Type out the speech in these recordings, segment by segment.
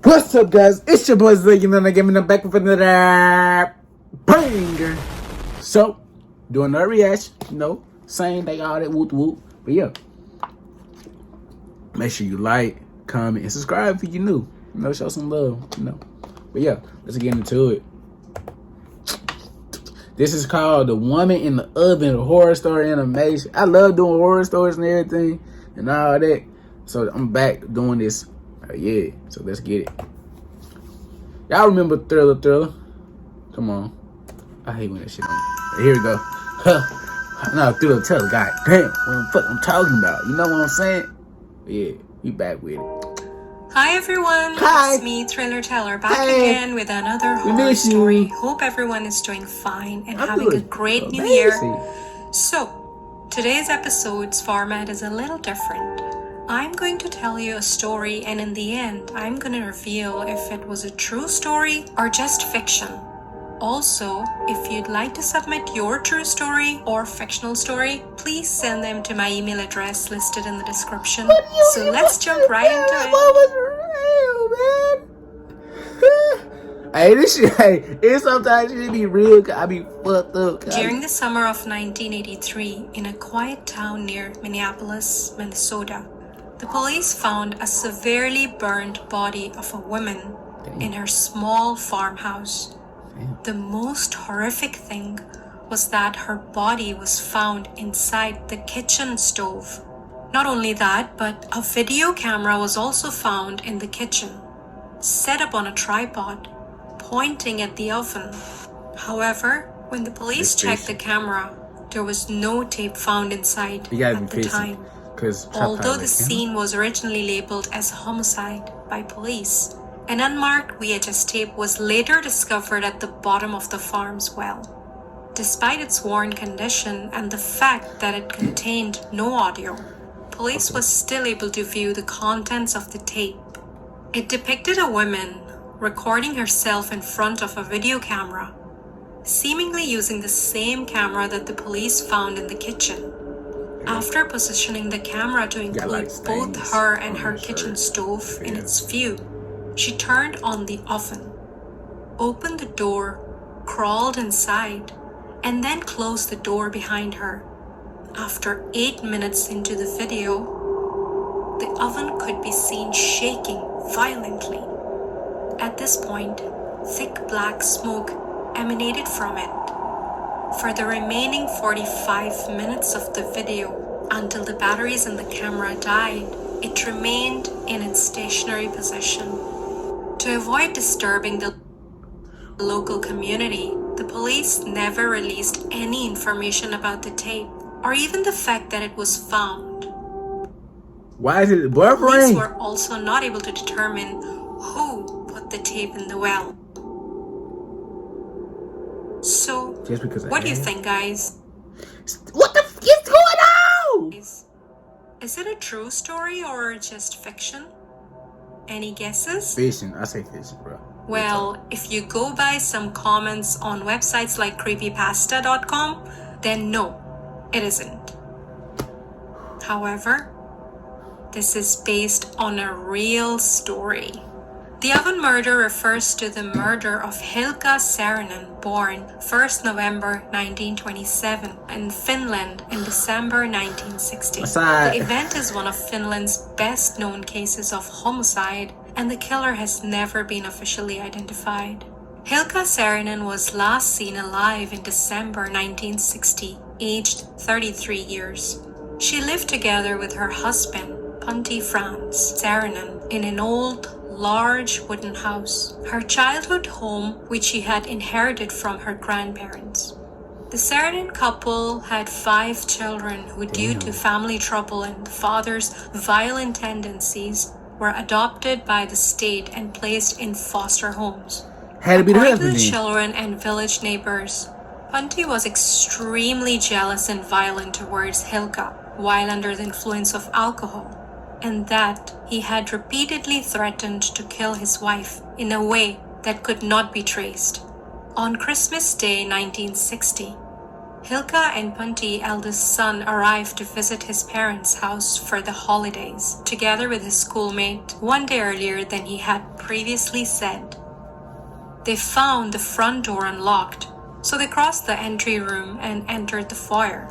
What's up, guys? It's your boy ZayUnitedGaming. I'm back with another banger. So, doing another reaction. Same thing, all that whoop. But yeah, make sure you like, comment, and subscribe if you're new. Show some love. But yeah, let's get into it. This is called The Woman in the Oven, a horror story animation. I love doing horror stories and everything and all that. So I'm back doing this. Yeah, so let's get it. Y'all remember Thriller? Come on. I hate when that shit on. Here we go. No, Thriller, god damn. What the fuck I'm talking about? You know what I'm saying? Yeah, we back with it. Hi everyone, Hi. It's me, Thriller Teller, back again with another horror story. Hope everyone is doing fine and having a great new year. So, today's episode's format is a little different. I'm going to tell you a story, and in the end, I'm going to reveal if it was a true story or just fiction. Also, if you'd like to submit your true story or fictional story, please send them to my email address listed in the description. So let's jump right into it. What was real, man? Hey, this shit, it sometimes it be real, I be fucked up. During the summer of 1983, in a quiet town near Minneapolis, Minnesota, the police found a severely burned body of a woman in her small farmhouse. The most horrific thing was that her body was found inside the kitchen stove. Not only that, but a video camera was also found in the kitchen, set up on a tripod, pointing at the oven. However, when the police checked the camera, there was no tape found inside at the time. Although the scene was originally labeled as a homicide by police, an unmarked VHS tape was later discovered at the bottom of the farm's well. Despite its worn condition and the fact that it contained no audio, police was still able to view the contents of the tape. It depicted a woman recording herself in front of a video camera, seemingly using the same camera that the police found in the kitchen. After positioning the camera to include both her and her kitchen stove in its view, she turned on the oven, opened the door, crawled inside, and then closed the door behind her. After 8 minutes into the video, the oven could be seen shaking violently. At this point, thick black smoke emanated from it. For the remaining 45 minutes of the video, until the batteries in the camera died, it remained in its stationary position. To avoid disturbing the local community, the police never released any information about the tape, or even the fact that it was found. Why is it boyfriend? Police were also not able to determine who put the tape in the well. So, what do you think, guys? What the f is going on? Is it a true story or just fiction? Any guesses? Fiction. I say fiction, bro. Well, if you go by some comments on websites like creepypasta.com, then no, it isn't. However, this is based on a real story. The oven murder refers to the murder of Hilkka Saarinen, born 1st November 1927 in Finland in December 1960. The event is one of Finland's best-known cases of homicide, and the killer has never been officially identified. Hilkka Saarinen was last seen alive in December 1960, aged 33 years. She lived together with her husband, Pentti Frans Saarinen, in an old, large wooden house, her childhood home, which she had inherited from her grandparents. The Saarinen couple had 5 children who, due to family trouble and the father's violent tendencies, were adopted by the state and placed in foster homes. According to the children and village neighbors, Pentti was extremely jealous and violent towards Hilkka while under the influence of alcohol, and that he had repeatedly threatened to kill his wife in a way that could not be traced. On Christmas Day 1960, Hilka and Punti, eldest son, arrived to visit his parents' house for the holidays, together with his schoolmate, one day earlier than he had previously said. They found the front door unlocked, so they crossed the entry room and entered the foyer.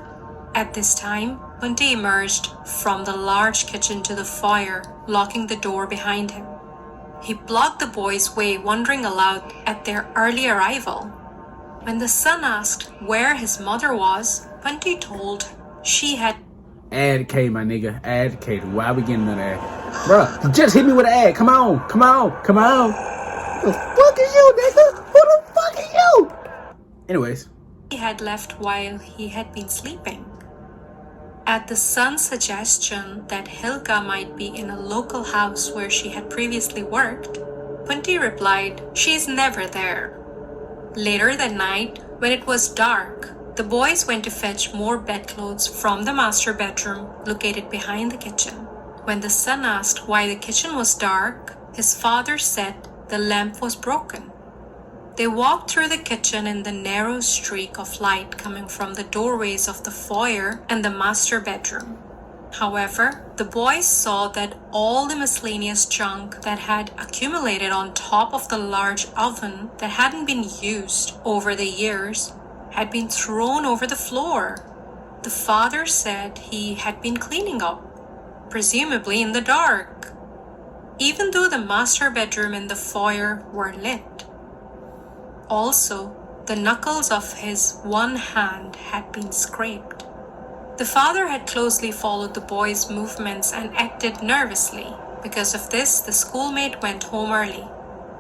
At this time, Punti emerged from the large kitchen to the foyer, locking the door behind him. He blocked the boys' way, wondering aloud at their early arrival. When the son asked where his mother was, Punti told she had... Ad K, my nigga. Ad K. Why are we getting another ad? Bruh, just hit me with an ad. Come on. Who the fuck is you, nigga? Who the fuck are you? Anyways. He had left while he had been sleeping. At the son's suggestion that Hilka might be in a local house where she had previously worked, Punti replied, "She's never there." Later that night, when it was dark, the boys went to fetch more bedclothes from the master bedroom located behind the kitchen. When the son asked why the kitchen was dark, his father said the lamp was broken. They walked through the kitchen in the narrow streak of light coming from the doorways of the foyer and the master bedroom. However, the boys saw that all the miscellaneous junk that had accumulated on top of the large oven that hadn't been used over the years had been thrown over the floor. The father said he had been cleaning up, presumably in the dark, even though the master bedroom and the foyer were lit. Also, the knuckles of his one hand had been scraped. The father had closely followed the boys' movements and acted nervously. Because of this, the schoolmate went home early.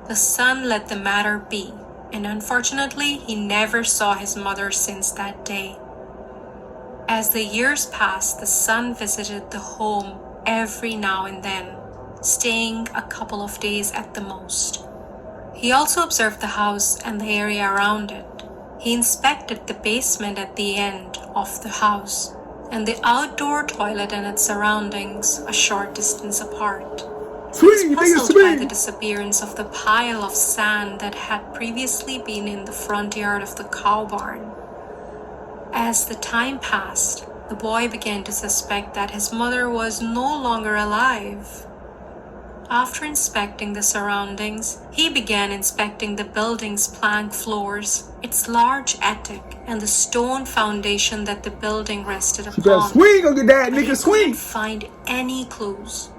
The son let the matter be, and unfortunately, he never saw his mother since that day. As the years passed, the son visited the home every now and then, staying a couple of days at the most. He also observed the house and the area around it. He inspected the basement at the end of the house and the outdoor toilet and its surroundings a short distance apart. He was puzzled by the disappearance of the pile of sand that had previously been in the front yard of the cow barn. As the time passed, the boy began to suspect that his mother was no longer alive. After inspecting the surroundings, he began inspecting the building's plank floors, its large attic, and the stone foundation that the building rested upon. Swing on your dad, nigga, swing! He couldn't find any clues.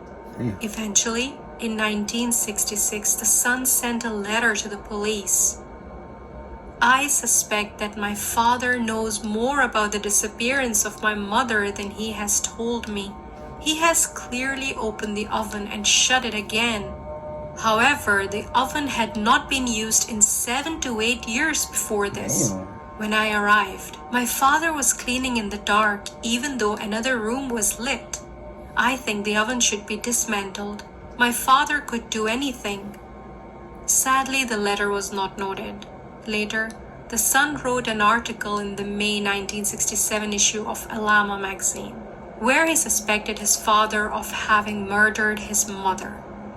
Eventually, in 1966, the son sent a letter to the police. "I suspect that my father knows more about the disappearance of my mother than he has told me. He has clearly opened the oven and shut it again. However, the oven had not been used in 7 to 8 years before this. When I arrived, my father was cleaning in the dark even though another room was lit. I think the oven should be dismantled. My father could do anything." Sadly, the letter was not noted. Later, the son wrote an article in the May 1967 issue of Alama magazine, where he suspected his father of having murdered his mother.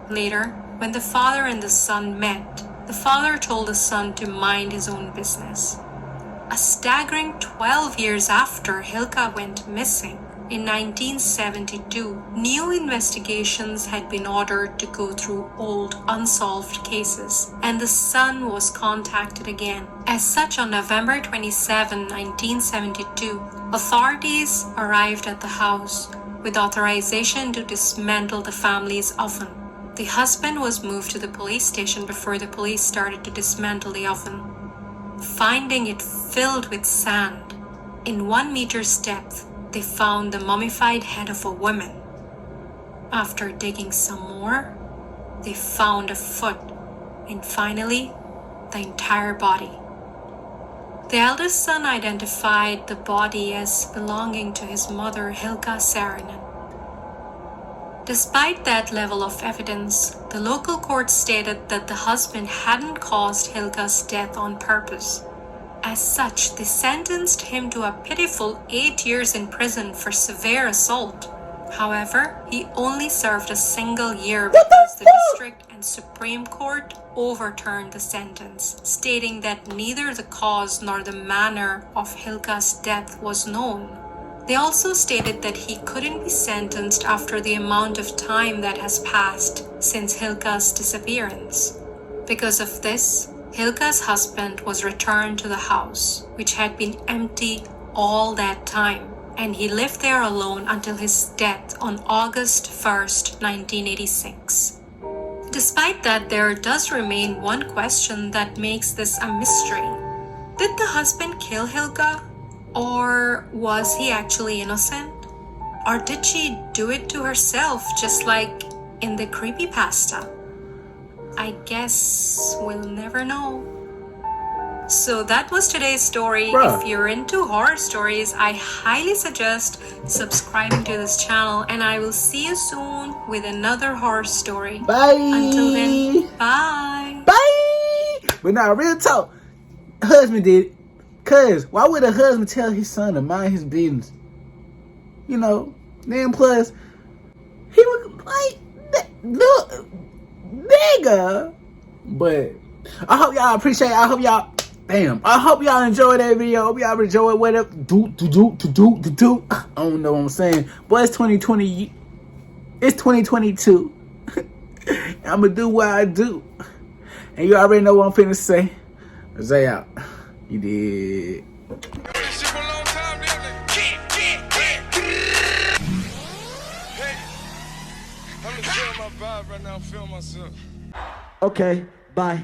Later, when the father and the son met, the father told the son to mind his own business. A staggering 12 years after Hilka went missing, in 1972, new investigations had been ordered to go through old unsolved cases, and the son was contacted again. As such, on November 27, 1972, authorities arrived at the house with authorization to dismantle the family's oven. The husband was moved to the police station before the police started to dismantle the oven, finding it filled with sand. In 1 meter's depth, they found the mummified head of a woman. After digging some more, they found a foot, and finally, the entire body. The eldest son identified the body as belonging to his mother, Hilka Saarinen. Despite that level of evidence, the local court stated that the husband hadn't caused Hilka's death on purpose. As such, they sentenced him to a pitiful 8 years in prison for severe assault. However, he only served a single year because the district and Supreme Court overturned the sentence, stating that neither the cause nor the manner of Hilka's death was known. They also stated that he couldn't be sentenced after the amount of time that has passed since Hilka's disappearance. Because of this, Hilka's husband was returned to the house, which had been empty all that time, and he lived there alone until his death on August 1st, 1986. Despite that, there does remain one question that makes this a mystery. Did the husband kill Hilka? Or was he actually innocent? Or did she do it to herself, just like in the creepypasta? I guess we'll never know. So that was today's story. Bruh. If you're into horror stories, I highly suggest subscribing to this channel, and I will see you soon with another horror story. Bye. Until then, bye. Bye. But now, real talk, husband did it. Cause why would a husband tell his son to mind his business? You know, then plus he was like, look, nigga. But I hope y'all appreciate it. I hope y'all enjoyed that video. I hope y'all enjoyed whatever do. I don't know what I'm saying. But it's 2020. It's 2022. I'ma do what I do. And you already know what I'm finna say. Zay out. You did. Okay, bye.